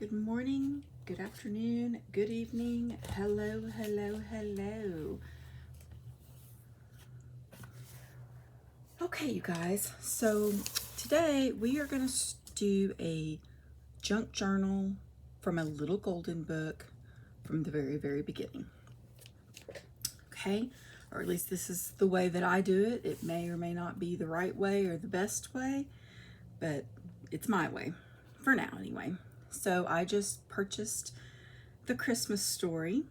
Good morning, good afternoon, good evening. Hello, hello, hello. Okay, you guys, so today we are going to do a junk journal from a little golden book from the very, very beginning. Okay, or at least this is the way that I do it. It may or may not be the right way or the best way, but it's my way for now anyway. So I just purchased the Christmas Story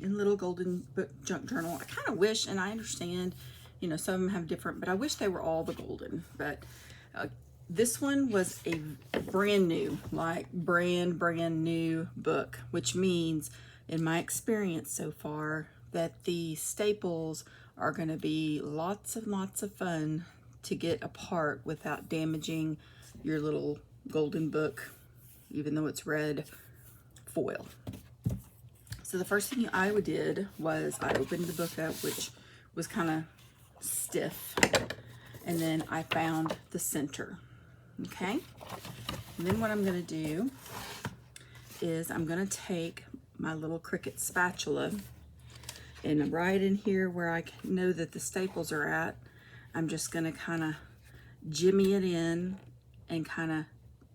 in Little Golden Book Junk Journal. I kind of wish, and I understand, you know, some of them have different, but I wish they were all the golden. But this one was a brand new, like brand new book, which means in my experience so far that the staples are going to be lots and lots of fun to get apart without damaging your little golden book, even though it's red foil. So the first thing I did was I opened the book up, which was kind of stiff, and then I found the center. Okay, and then what I'm going to do is I'm going to take my little Cricut spatula, and right in here where I know that the staples are at, I'm just going to kind of jimmy it in and kind of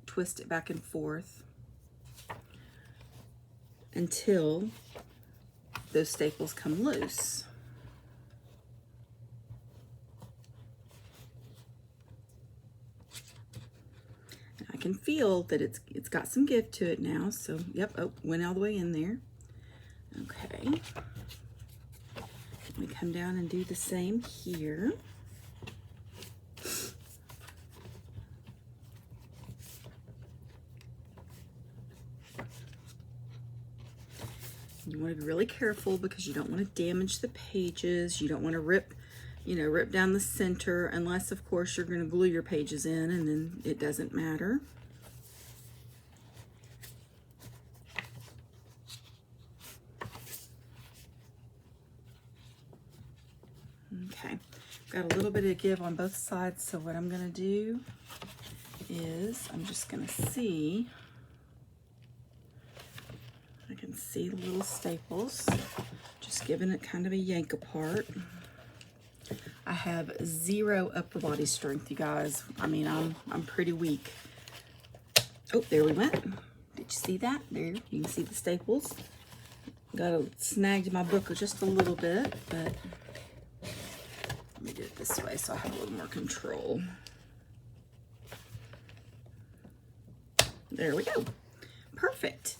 twist it back and forth until those staples come loose. I can feel that it's got some give to it now, so yep, oh, went all the way in there. Okay, let me come down and do the same here. You want to be really careful because you don't want to damage the pages. You don't want to rip down the center, unless of course you're going to glue your pages in, and then it doesn't matter. Okay, got a little bit of give on both sides, so what I'm going to do is I'm just going to see. I can see the little staples, just giving it kind of a yank apart. I have zero upper body strength, you guys. I mean, I'm pretty weak. Oh, there we went. Did you see that? There, you can see the staples. Got to snagged my book just a little bit, but let me do it this way so I have a little more control. There we go. Perfect.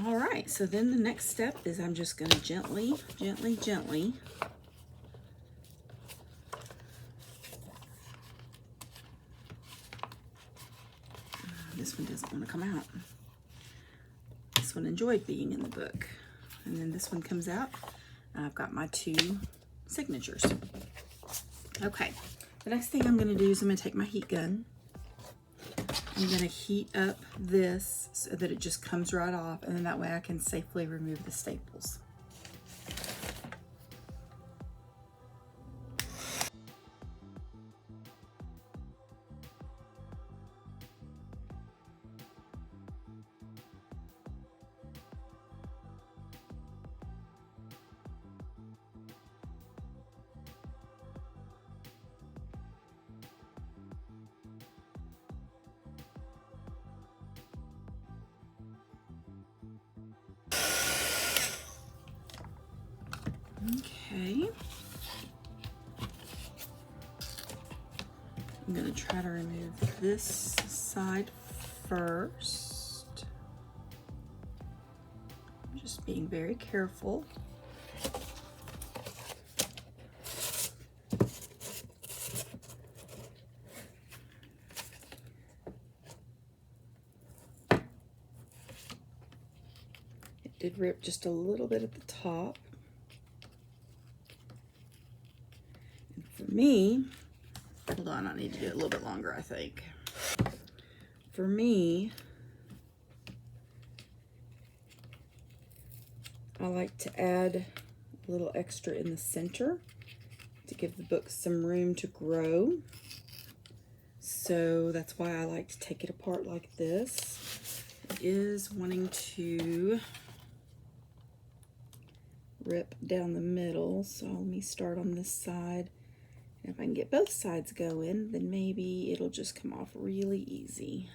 All right, so then the next step is I'm just going to gently. This one doesn't want to come out. This one enjoyed being in the book. And then this one comes out. I've got my two signatures. Okay, the next thing I'm going to do is I'm going to take my heat gun. I'm going to heat up this so that it just comes right off, and then that way I can safely remove the staples. Okay. I'm going to try to remove this side first. Just being very careful. It did rip just a little bit at the top. For me, hold on, I need to do it a little bit longer, I think. For me, I like to add a little extra in the center to give the book some room to grow. So that's why I like to take it apart like this. is wanting to rip down the middle, so let me start on this side. And if I can get both sides going, then maybe it'll just come off really easy.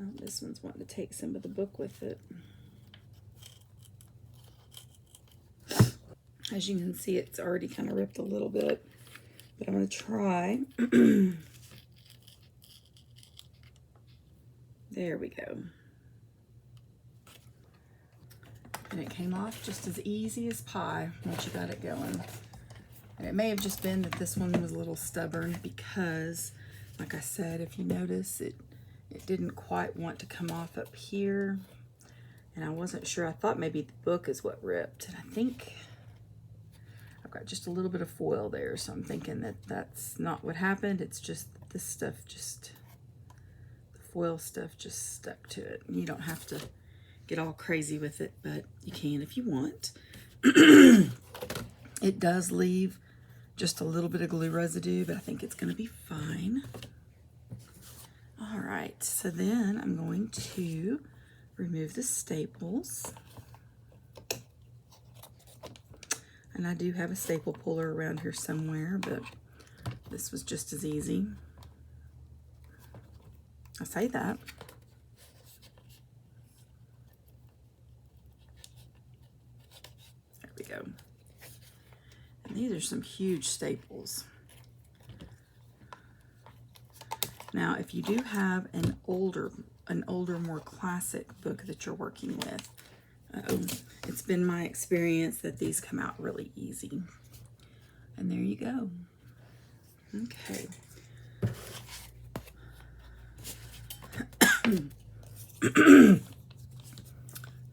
Oh, this one's wanting to take some of the book with it. As you can see, it's already kind of ripped a little bit, but I'm going to try. There we go. And it came off just as easy as pie once you got it going. And it may have just been that this one was a little stubborn because, like I said, if you notice, it didn't quite want to come off up here. And I wasn't sure. I thought maybe the book is what ripped. And I think I've got just a little bit of foil there. So I'm thinking that that's not what happened. It's just that this stuff the foil stuff just stuck to it. And you don't have to get all crazy with it, but you can if you want. It does leave just a little bit of glue residue, but I think it's going to be fine. All right, so then I'm going to remove the staples. And I do have a staple puller around here somewhere, but this was just as easy. I say that. There we go. And these are some huge staples. Now, if you do have an older, more classic book that you're working with, it's been my experience that these come out really easy. And there you go. Okay.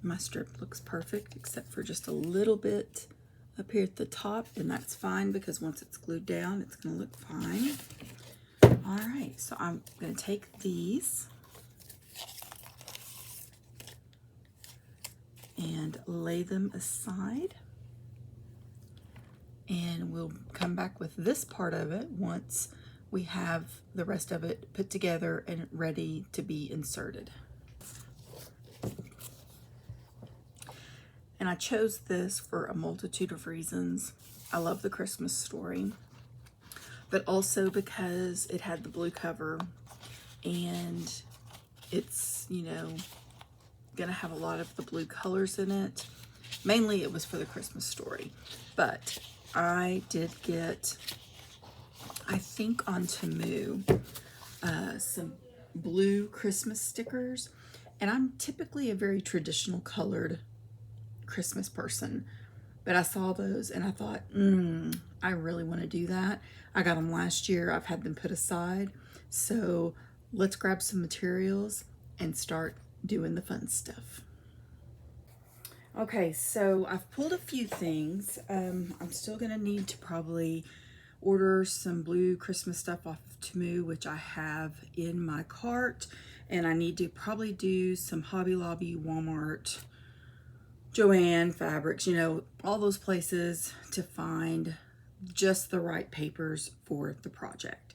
My strip looks perfect except for just a little bit up here at the top, and that's fine because once it's glued down, it's going to look fine. All right, so I'm going to take these and lay them aside, and we'll come back with this part of it once we have the rest of it put together and ready to be inserted. And I chose this for a multitude of reasons. I love The Christmas Story, but also because it had the blue cover and it's, you know, gonna have a lot of the blue colors in it. Mainly it was for The Christmas Story, but I did get, I think on Temu, some blue Christmas stickers, and I'm typically a very traditional colored Christmas person, but I saw those and I thought, I really want to do that. I got them last year. I've had them put aside, so let's grab some materials and start doing the fun stuff. Okay, so I've pulled a few things. I'm still gonna need to probably order some blue Christmas stuff off of Temu, which I have in my cart, and I need to probably do some Hobby Lobby, Walmart, Joann Fabrics, you know, all those places to find just the right papers for the project.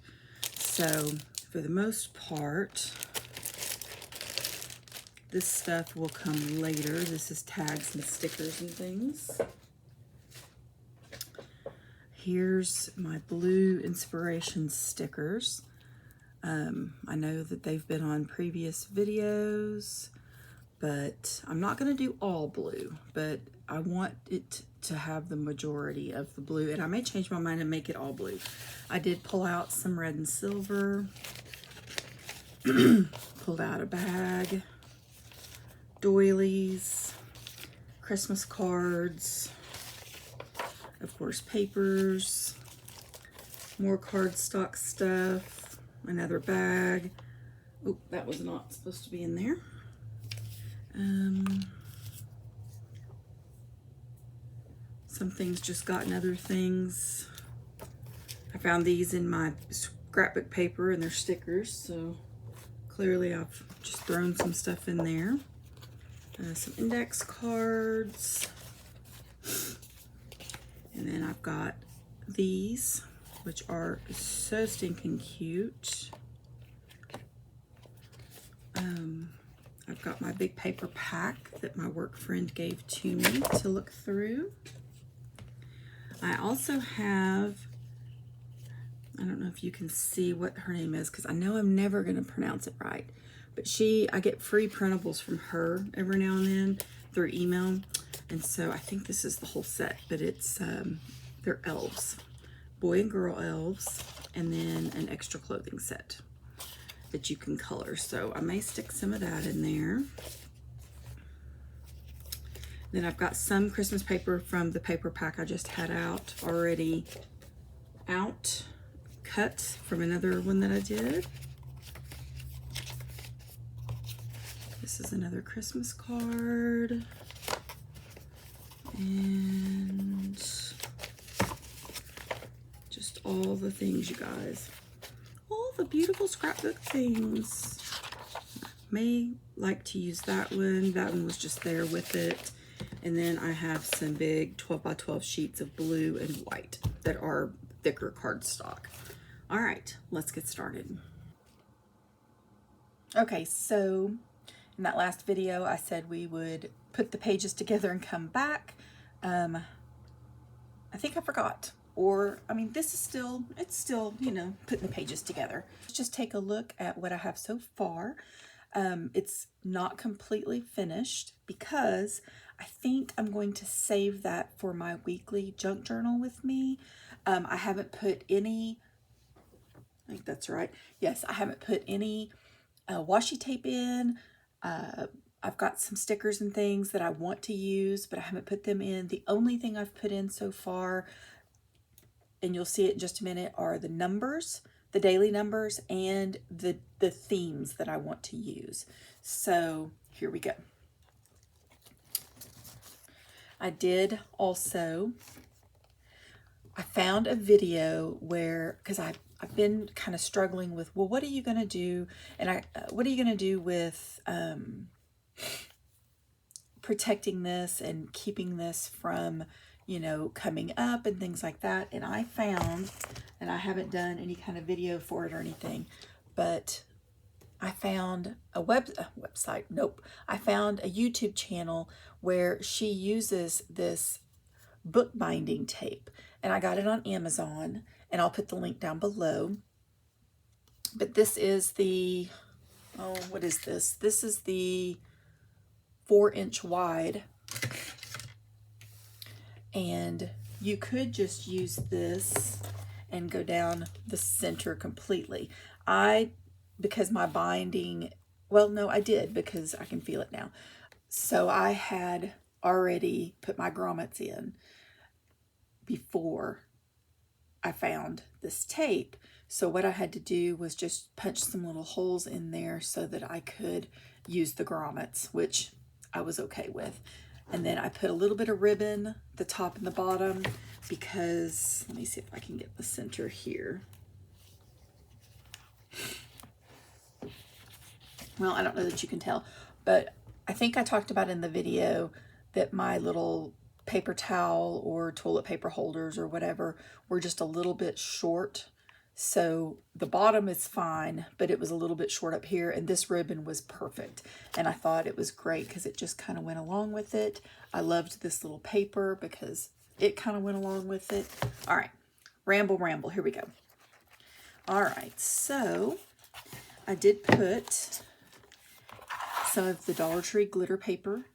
So for the most part, this stuff will come later. This is tags and stickers and things. Here's my blue inspiration stickers. I know that they've been on previous videos, but I'm not going to do all blue, but I want it to have the majority of the blue, and I may change my mind and make it all blue. I did pull out some red and silver, pulled out a bag, doilies, Christmas cards, of course papers, more cardstock stuff, another bag. Oh, that was not supposed to be in there. Some things just gotten other things. I found these in my scrapbook paper and they're stickers, so clearly I've just thrown some stuff in there. Some index cards. And then I've got these, which are so stinking cute. I've got my big paper pack that my work friend gave to me to look through. I also have, I don't know if you can see what her name is because I know I'm never going to pronounce it right. But I get free printables from her every now and then through email. And so I think this is the whole set, but it's, they're elves, boy and girl elves, and then an extra clothing set that you can color. So I may stick some of that in there. Then I've got some Christmas paper from the paper pack I just had out already cut from another one that I did. This is another Christmas card. And just all the things, you guys. All the beautiful scrapbook things. May like to use that one. That one was just there with it. And then I have some big 12 by 12 sheets of blue and white that are thicker cardstock. All right, let's get started. Okay, so in that last video, I said we would put the pages together and come back. I think I forgot. Or, I mean, it's still, you know, putting the pages together. Let's just take a look at what I have so far. It's not completely finished because I think I'm going to save that for my weekly junk journal with me. I haven't put any, I think that's right. Yes, I haven't put any washi tape in. I've got some stickers and things that I want to use, but I haven't put them in. The only thing I've put in so far, and you'll see it in just a minute, are the numbers, the daily numbers, and the themes that I want to use. So here we go. I did also, I found a video where, because I've been kind of struggling with, well, what are you going to do? And what are you going to do with protecting this and keeping this from, you know, coming up and things like that. And I found, and I haven't done any kind of video for it or anything, but I found a website. Nope. I found a YouTube channel where she uses this bookbinding tape, and I got it on Amazon, and I'll put the link down below. But this is the, oh, what is this? This is the 4-inch wide, and you could just use this and go down the center completely. Because my binding, well, no, I did, because I can feel it now. So I had already put my grommets in before I found this tape. So what I had to do was just punch some little holes in there so that I could use the grommets, which I was okay with. And then I put a little bit of ribbon, the top and the bottom, because, let me see if I can get the center here. Well, I don't know that you can tell, but I think I talked about in the video that my little paper towel or toilet paper holders or whatever were just a little bit short. So the bottom is fine, but it was a little bit short up here, and this ribbon was perfect. And I thought it was great because it just kind of went along with it. I loved this little paper because it kind of went along with it. All right, ramble, here we go. All right, so I did put some of the Dollar Tree glitter paper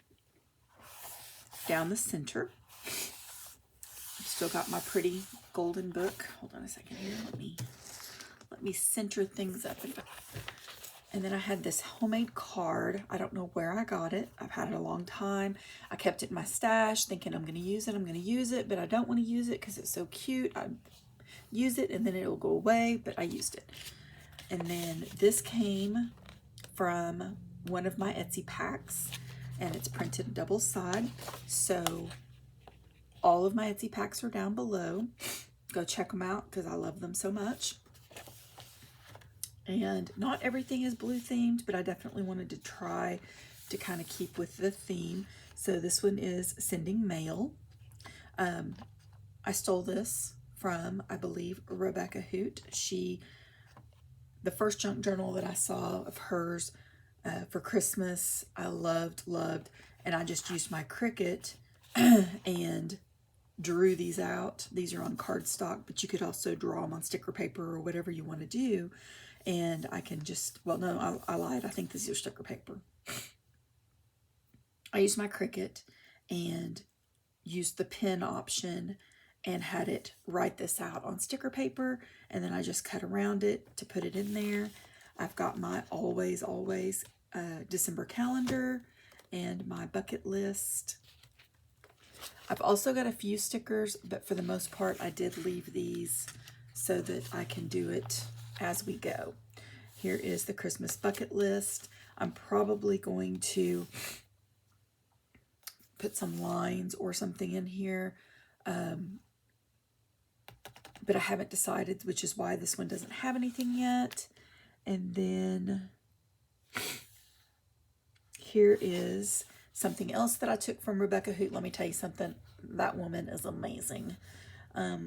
down the center. I've still got my pretty golden book. Hold on a second here. Let me center things up. And then I had this homemade card. I don't know where I got it. I've had it a long time. I kept it in my stash thinking I'm going to use it, but I don't want to use it because it's so cute. I use it and then it'll go away, but I used it. And then this came from one of my Etsy packs, and it's printed double side. So all of my Etsy packs are down below. Go check them out because I love them so much. And not everything is blue themed, but I definitely wanted to try to kind of keep with the theme. So this one is Sending Mail. I stole this from, I believe, Rebecca Hoot. The first junk journal that I saw of hers, for Christmas. I loved, and I just used my Cricut and drew these out. These are on cardstock, but you could also draw them on sticker paper or whatever you want to do. And I can just, well, no, I lied. I think this is sticker paper. I used my Cricut and used the pen option and had it write this out on sticker paper, and then I just cut around it to put it in there. I've got my always December calendar and my bucket list. I've also got a few stickers, but for the most part I did leave these so that I can do it as we go. Here is the Christmas bucket list. I'm probably going to put some lines or something in here, but I haven't decided, which is why this one doesn't have anything yet. And then here is something else that I took from Rebecca Hoot. Let me tell you something. That woman is amazing. I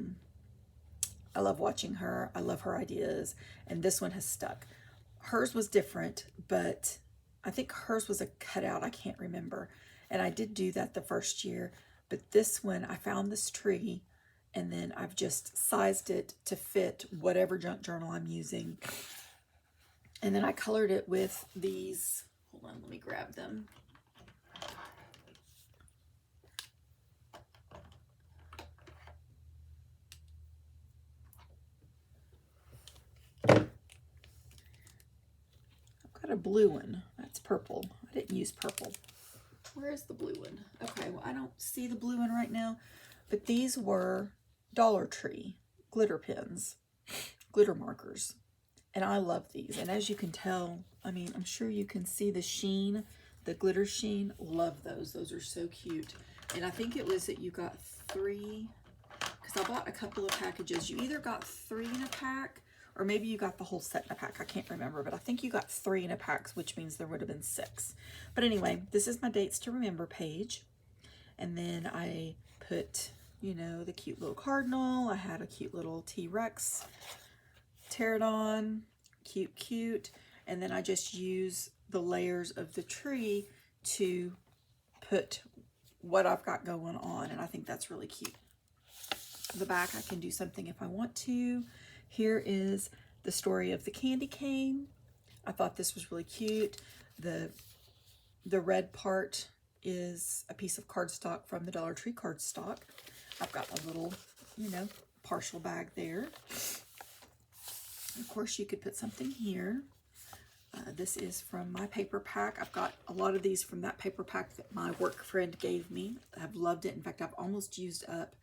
love watching her. I love her ideas. And this one has stuck. Hers was different, but I think hers was a cutout. I can't remember. And I did do that the first year. But this one, I found this tree, and then I've just sized it to fit whatever junk journal I'm using. And then I colored it with these. Hold on, let me grab them. I've got a blue one. That's purple. I didn't use purple. Where is the blue one? Okay, well, I don't see the blue one right now, but these were Dollar Tree glitter pens, glitter markers, and I love these. And as you can tell, I mean, I'm sure you can see the sheen, the glitter sheen. Love those. Those are so cute. And I think it was that you got 3, because I bought a couple of packages. You either got 3 in a pack, or maybe you got the whole set in a pack. I can't remember, but I think you got 3 in a pack, which means there would have been 6. But anyway, this is my dates to remember page. And then I put, you know, the cute little cardinal. I had a cute little T-Rex pterodon, cute. And then I just use the layers of the tree to put what I've got going on. And I think that's really cute. The back, I can do something if I want to. Here is the story of the candy cane. I thought this was really cute. The red part is a piece of cardstock from the Dollar Tree cardstock. I've got a little, you know, partial bag there. Of course, you could put something here. This is from my paper pack. I've got a lot of these from that paper pack that my work friend gave me. I've loved it. In fact, I've almost used up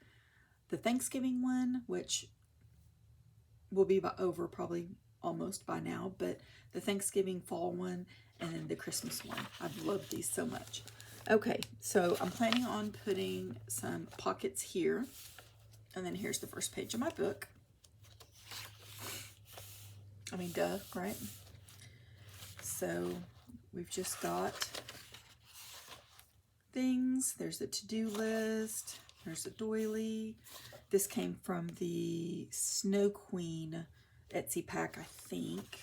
the Thanksgiving one, which will be over probably almost by now, but the Thanksgiving fall one and then the Christmas one. I've loved these so much. Okay, so I'm planning on putting some pockets here, and then here's the first page of my book. I mean, duh, right? So we've just got things. There's the to-do list. There's a doily. This came from the Snow Queen Etsy pack, I think.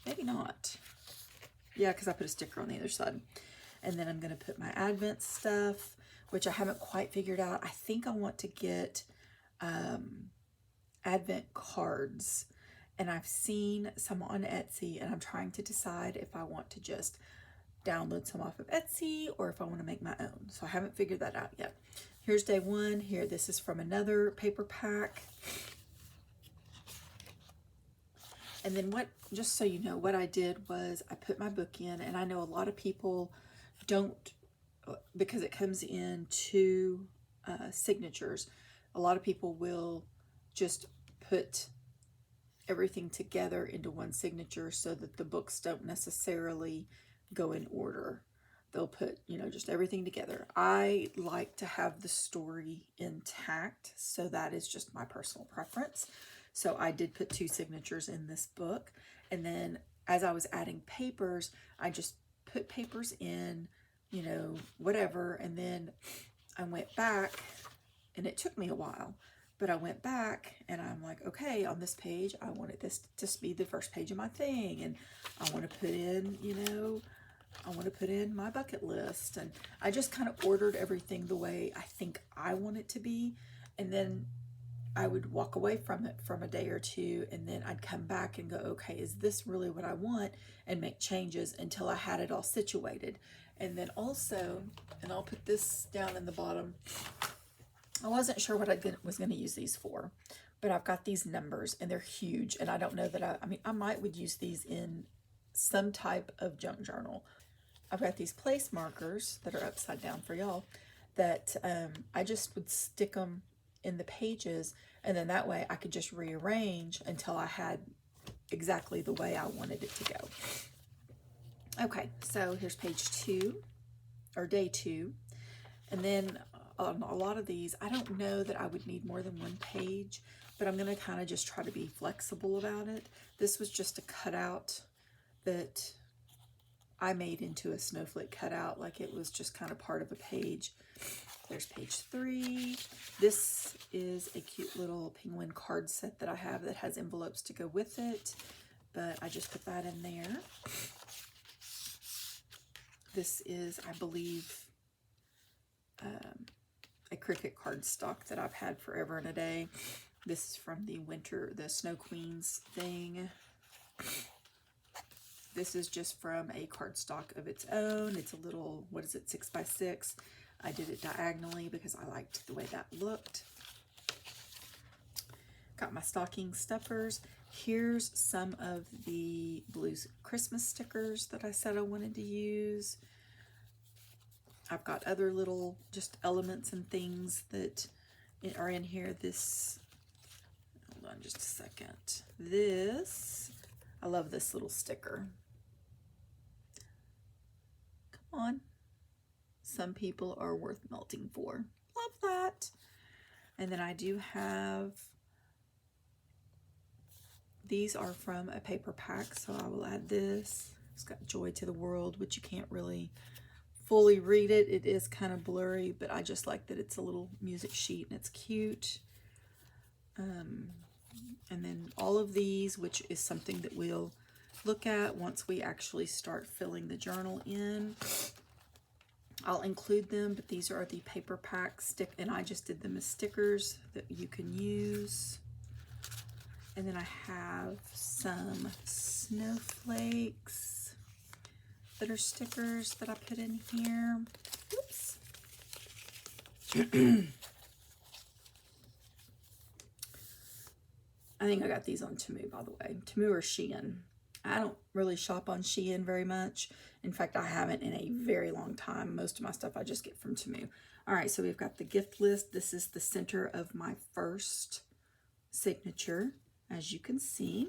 Maybe not. Yeah, because I put a sticker on the other side. And then I'm going to put my Advent stuff, which I haven't quite figured out. I think I want to get Advent cards. And I've seen some on Etsy, and I'm trying to decide if I want to just download some off of Etsy or if I want to make my own. So I haven't figured that out yet. Here's day one. Here, this is from another paper pack. And then what, just so you know, what I did was I put my book in, and I know a lot of people don't, because it comes in 2 signatures. A lot of people will just put everything together into one signature so that the books don't necessarily go in order. They'll put, you know, just everything together. I like to have the story intact, so that is just my personal preference. So I did put 2 signatures in this book, and then as I was adding papers, I just put papers in, you know, whatever, and then I went back, and it took me a while, But I went back and I'm like, okay, on this page, I wanted this to be the first page of my thing. And I want to put in, you know, I want to put in my bucket list. And I just kind of ordered everything the way I think I want it to be. And then I would walk away from it from a day or two, and then I'd come back and go, okay, is this really what I want? And make changes until I had it all situated. And then also, and I'll put this down in the bottom, I wasn't sure what I was going to use these for, but I've got these numbers and they're huge. And I don't know that I mean, I would use these in some type of junk journal. I've got these place markers that are upside down for y'all that I just would stick them in the pages, and then that way I could just rearrange until I had exactly the way I wanted it to go. Okay, so here's page 2, or day 2. And then on a lot of these, I don't know that I would need more than one page, but I'm going to kind of just try to be flexible about it. This was just a cutout that I made into a snowflake cutout, like it was just kind of part of a page. There's page 3. This is a cute little penguin card set that I have that has envelopes to go with it, but I just put that in there. This is, I believe, a Cricut cardstock that I've had forever and a day. This is from the Snow Queens thing. This is just from a cardstock of its own. It's a little, what is it, 6x6. I did it diagonally because I liked the way that looked. Got my stocking stuffers. Here's some of the blue Christmas stickers that I said I wanted to use. I've got other little just elements and things that are in here. This, hold on just a second. This, I love this little sticker. Come on. Some people are worth melting for. Love that. And then I do have, these are from a paper pack, so I will add this. It's got Joy to the World, which you can't really fully read it. It is kind of blurry, but I just like that it's a little music sheet and it's cute. And then all of these, which is something that we'll look at once we actually start filling the journal in. I'll include them, but these are the paper pack and I just did them as stickers that you can use. And then I have some snowflakes that are stickers that I put in here. Oops. I think I got these on Temu, by the way. Temu or Shein. I don't really shop on Shein very much. In fact, I haven't in a very long time. Most of my stuff I just get from Temu. All right, so we've got the gift list. This is the center of my first signature, as you can see.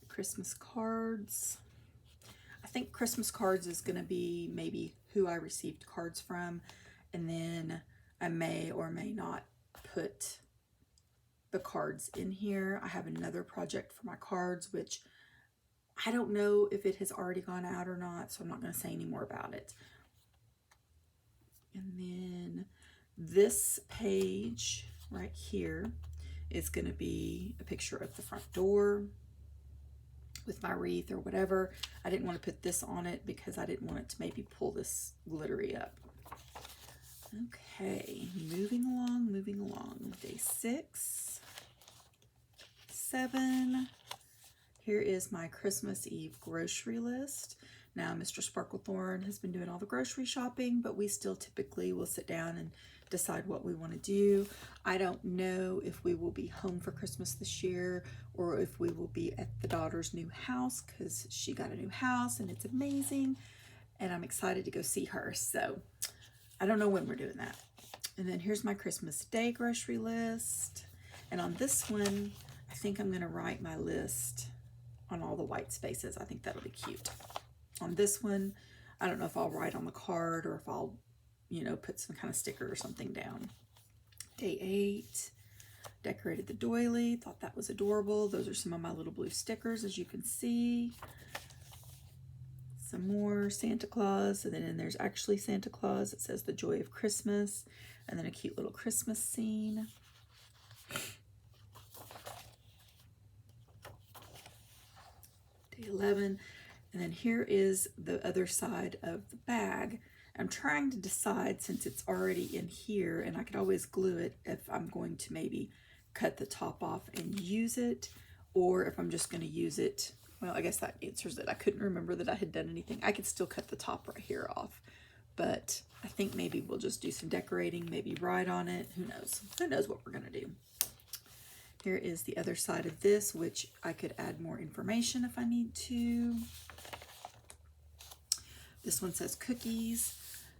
Christmas cards. I think Christmas cards is going to be maybe who I received cards from, and then I may or may not put the cards in here. I have another project for my cards, which I don't know if it has already gone out or not, so I'm not going to say any more about it. And then this page right here is going to be a picture of the front door with my wreath or whatever. I didn't want to put this on it because I didn't want it to maybe pull this glittery up. Okay, moving along. Day 6, 7. Here is my Christmas Eve grocery list. Now, Mr. Sparklethorn has been doing all the grocery shopping, but we still typically will sit down and decide what we want to do. I don't know if we will be home for Christmas this year or if we will be at the daughter's new house, because she got a new house and it's amazing and I'm excited to go see her. So I don't know when we're doing that. And then here's my Christmas Day grocery list. And on this one, I think I'm going to write my list on all the white spaces. I think that'll be cute. On this one, I don't know if I'll write on the card or if I'll, you know, put some kind of sticker or something down. Day 8, decorated the doily. Thought that was adorable. Those are some of my little blue stickers, as you can see. some more Santa Claus, and then there's actually Santa Claus. It says the joy of Christmas, and then a cute little Christmas scene. Day 11, and then here is the other side of the bag. I'm trying to decide, since it's already in here, and I could always glue it, if I'm going to maybe cut the top off and use it, or if I'm just going to use it. Well, I guess that answers it. I couldn't remember that I had done anything. I could still cut the top right here off, but I think maybe we'll just do some decorating, maybe write on it. Who knows? Who knows what we're going to do? Here is the other side of this, which I could add more information if I need to. This one says cookies.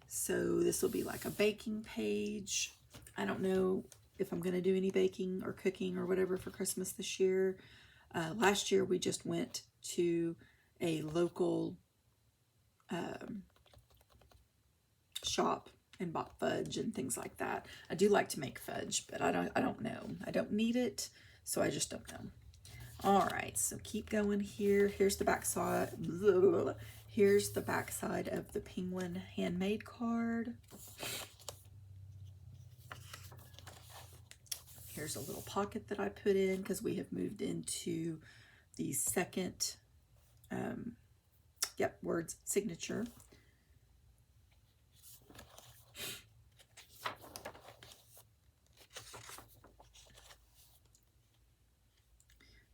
So this will be like a baking page. I don't know if I'm going to do any baking or cooking or whatever for Christmas this year. Last year we just went to a local shop and bought fudge and things like that. I do like to make fudge, but I don't know. I don't need it, so I just don't know. All right, so keep going here. Here's the back side. Here's the back side of the penguin handmade card. Here's a little pocket that I put in because we have moved into the second, words signature.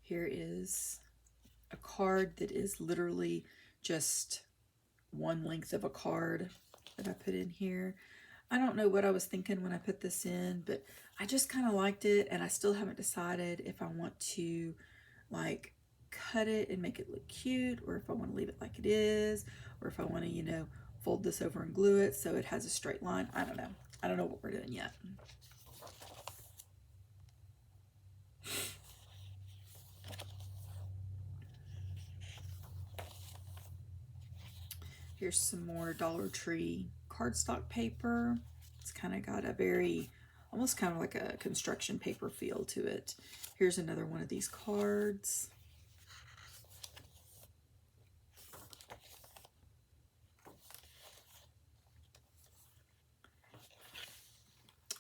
Here is a card that is literally just one length of a card that I put in here. I don't know what I was thinking when I put this in, but I just kind of liked it, and I still haven't decided if I want to like cut it and make it look cute, or if I want to leave it like it is, or if I want to, you know, fold this over and glue it so it has a straight line. I don't know. I don't know what we're doing yet. Here's some more Dollar Tree cardstock paper. It's kind of got a very, almost kind of like a construction paper feel to it. Here's another one of these cards.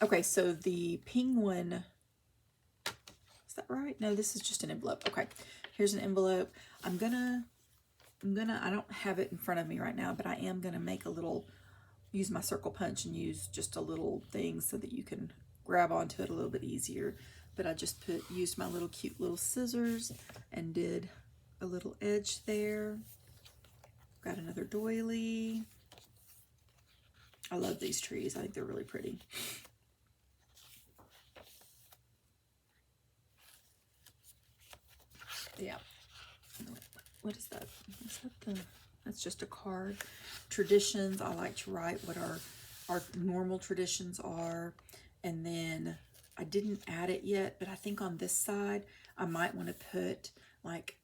Okay, so the penguin, is that right? No, this is just an envelope. Okay, here's an envelope. I'm gonna, I don't have it in front of me right now, but I am gonna make a little, use my circle punch and use just a little thing so that you can grab onto it a little bit easier. But I just used my little cute little scissors and did a little edge there. Got another doily. I love these trees. I think they're really pretty. Yeah. What is that? Is that the, that's just a card. Traditions. I like to write what our normal traditions are. And then I didn't add it yet, but I think on this side, I might want to put like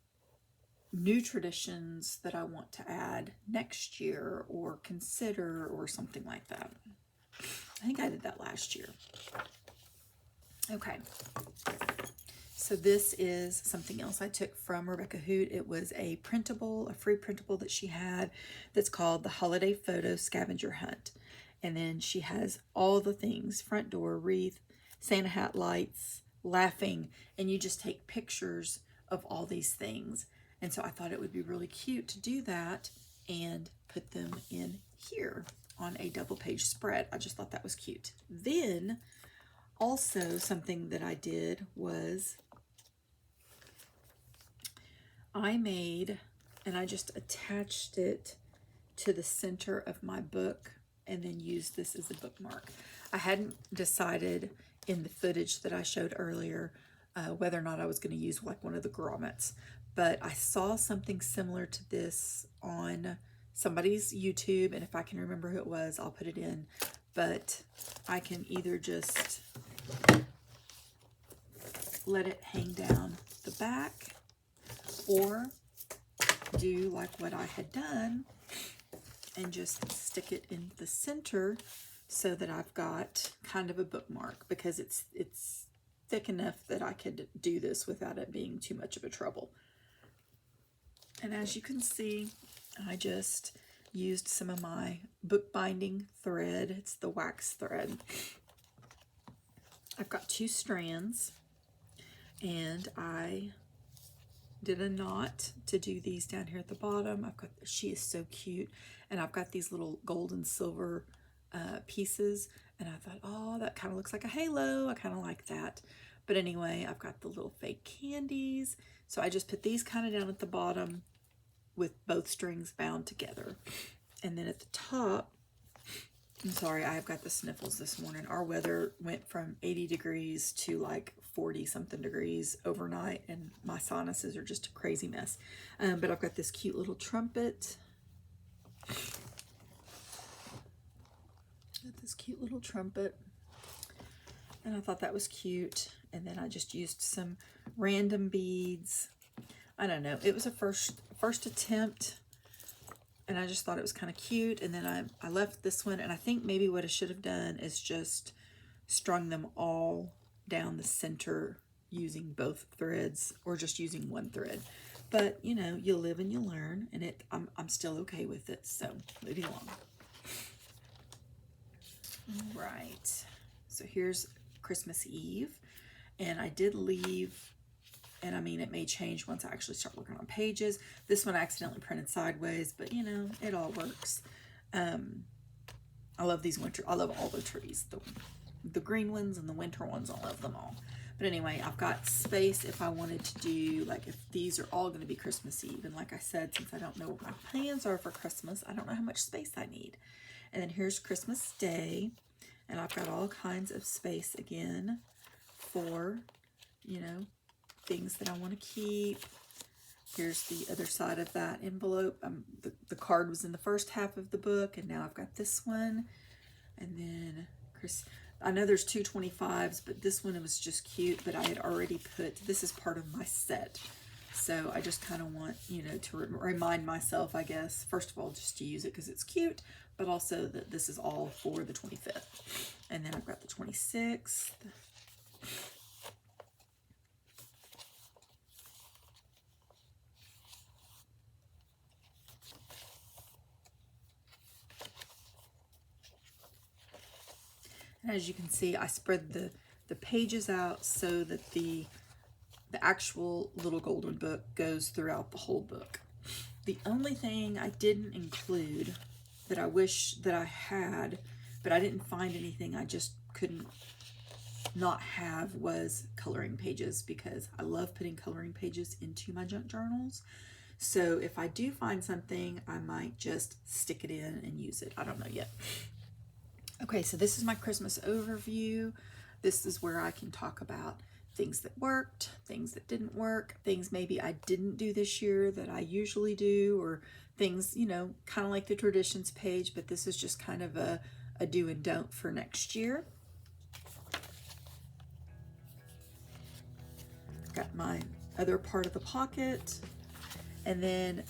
new traditions that I want to add next year or consider or something like that. I think I did that last year. Okay. So this is something else I took from Rebecca Hoot. It was a printable, a free printable that she had that's called the Holiday Photo Scavenger Hunt. And then she has all the things, front door, wreath, Santa hat lights, laughing, and you just take pictures of all these things. And so I thought it would be really cute to do that and put them in here on a double page spread. I just thought that was cute. Then also something that I did was I made, and I just attached it to the center of my book and then used this as a bookmark. I hadn't decided in the footage that I showed earlier whether or not I was going to use like one of the grommets, but I saw something similar to this on somebody's YouTube, and if I can remember who it was, I'll put it in. But I can either just let it hang down the back or do like what I had done and just stick it in the center so that I've got kind of a bookmark, because it's thick enough that I could do this without it being too much of a trouble. And as you can see, I just used some of my bookbinding thread. It's the wax thread. I've got 2 strands, and I did a knot to do these down here at the bottom. She is so cute, and I've got these little gold and silver pieces, and I thought, oh, that kind of looks like a halo. I kind of like that. But anyway, I've got the little fake candies, so I just put these kind of down at the bottom with both strings bound together. And then at the top, I'm sorry, I've got the sniffles this morning. Our weather went from 80 degrees to like 40 something degrees overnight, and my sinuses are just a crazy mess. But I've got this cute little trumpet. And I thought that was cute. And then I just used some random beads. I don't know, it was a first attempt, and I just thought it was kind of cute. And then I left this one, and I think maybe what I should have done is just strung them all down the center using both threads, or just using one thread. But you know, you live and you learn, and I'm still okay with it. So moving along. All right, so here's Christmas Eve, and I did leave, and I mean, it may change once I actually start working on pages. This one I accidentally printed sideways, but you know, it all works. I love these I love all the trees, the green ones and the winter ones. I love them all. But anyway, I've got space if I wanted to do, like, if these are all going to be Christmas Eve. And like I said, since I don't know what my plans are for Christmas, I don't know how much space I need. And then here's Christmas Day, and I've got all kinds of space again for, you know, things that I want to keep. Here's the other side of that envelope. The card was in the first half of the book, and now I've got this one. And then I know there's 225s, but this one was just cute, but I had already put, this is part of my set. So I just kind of want, you know, to remind myself, I guess, first of all, just to use it because it's cute, but also that this is all for the 25th. And then I've got the 26th. And as you can see, I spread the pages out so that the actual little golden book goes throughout the whole book. The only thing I didn't include that I wish that I had, but I didn't find anything, I just couldn't not have, was coloring pages, because I love putting coloring pages into my junk journals. So if I do find something, I might just stick it in and use it. I don't know yet. Okay, so this is my Christmas overview. This is where I can talk about things that worked, things that didn't work, things maybe I didn't do this year that I usually do, or things, you know, kind of like the traditions page, but this is just kind of a do and don't for next year. Got my other part of the pocket, and then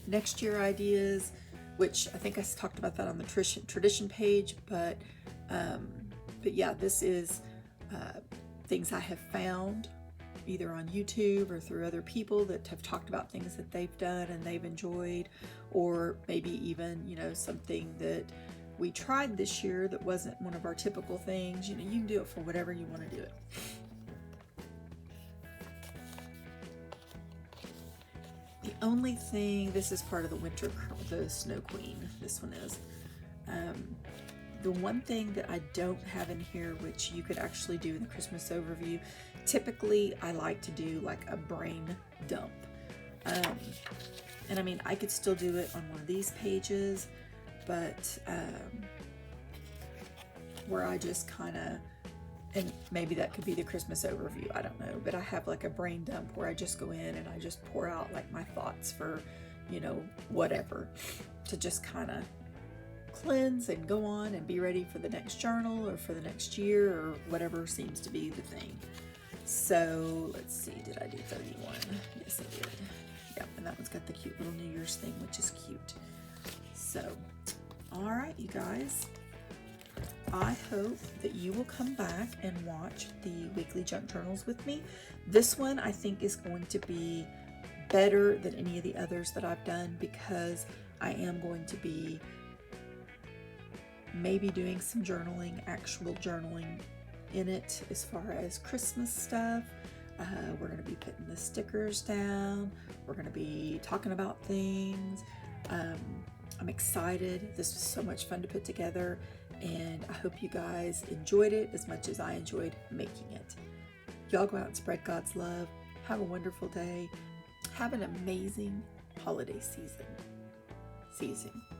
next year ideas, which I think I talked about that on the tradition page, but yeah, this is things I have found either on YouTube or through other people that have talked about things that they've done and they've enjoyed, or maybe even, you know, something that we tried this year that wasn't one of our typical things. You know, you can do it for whatever you want to do it. The only thing, this is part of the Snow Queen, this one is. The one thing that I don't have in here, which you could actually do in the Christmas overview, typically I like to do like a brain dump. And I mean, I could still do it on one of these pages, but where I just kind of, and maybe that could be the Christmas overview, I don't know, but I have like a brain dump where I just go in and I just pour out like my thoughts for, you know, whatever, to just kind of cleanse and go on and be ready for the next journal or for the next year or whatever seems to be the thing. So let's see, did I do 31? Yes, I did. Yep, and that one's got the cute little New Year's thing, which is cute. So, all right, you guys. I hope that you will come back and watch the weekly junk journals with me. This one I think is going to be better than any of the others that I've done, because I am going to be maybe doing some journaling, actual journaling in it as far as Christmas stuff. We're going to be putting the stickers down. We're going to be talking about things. I'm excited. This was so much fun to put together, and I hope you guys enjoyed it as much as I enjoyed making it. Y'all go out and spread God's love. Have a wonderful day. Have an amazing holiday season. See you soon.